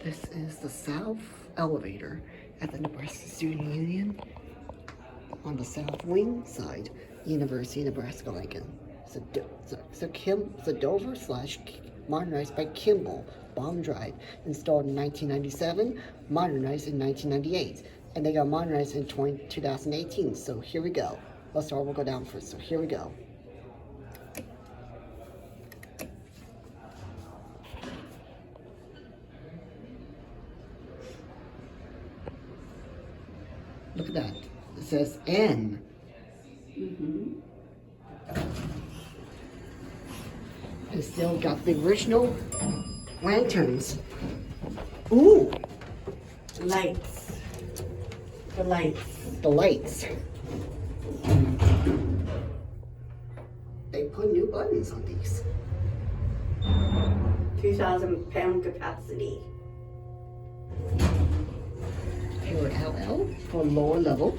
This is the south elevator at the Nebraska Student Union on the south wing side, University of Nebraska-Lincoln. It's a Dover / modernized by Kimball bomb drive, installed in 1997, modernized in 1998, and they got modernized in 2018. So here we go. Let's start. We'll go down first. So here we go. Look at that. It says N. It's still got the original lanterns. Ooh! Lights. The lights. The lights. They put new buttons on these. 2,000-pound capacity. Pure LL for lower level.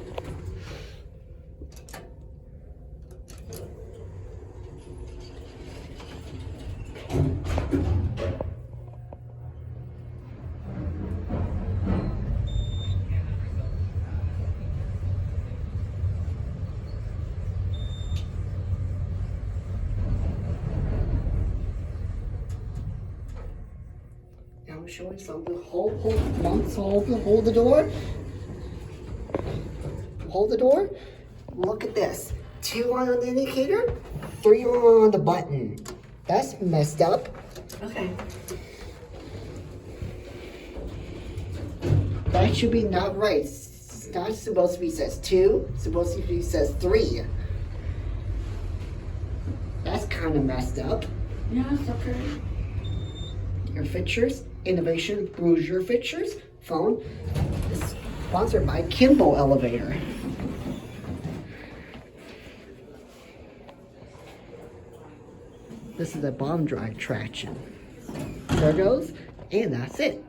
Now I'm showing something. Hold the door. Hold the door. Look at this. 2 on the indicator, 3 on the button. That's messed up. Okay. That should be not right. It's not supposed to be says 2. It's supposed to be says 3. That's kind of messed up. Yeah, it's okay. Your fixtures, Innovation Bruiser Fixtures, phone, is sponsored by Kimball Elevator. This is a bomb drive traction. There it goes, and that's it.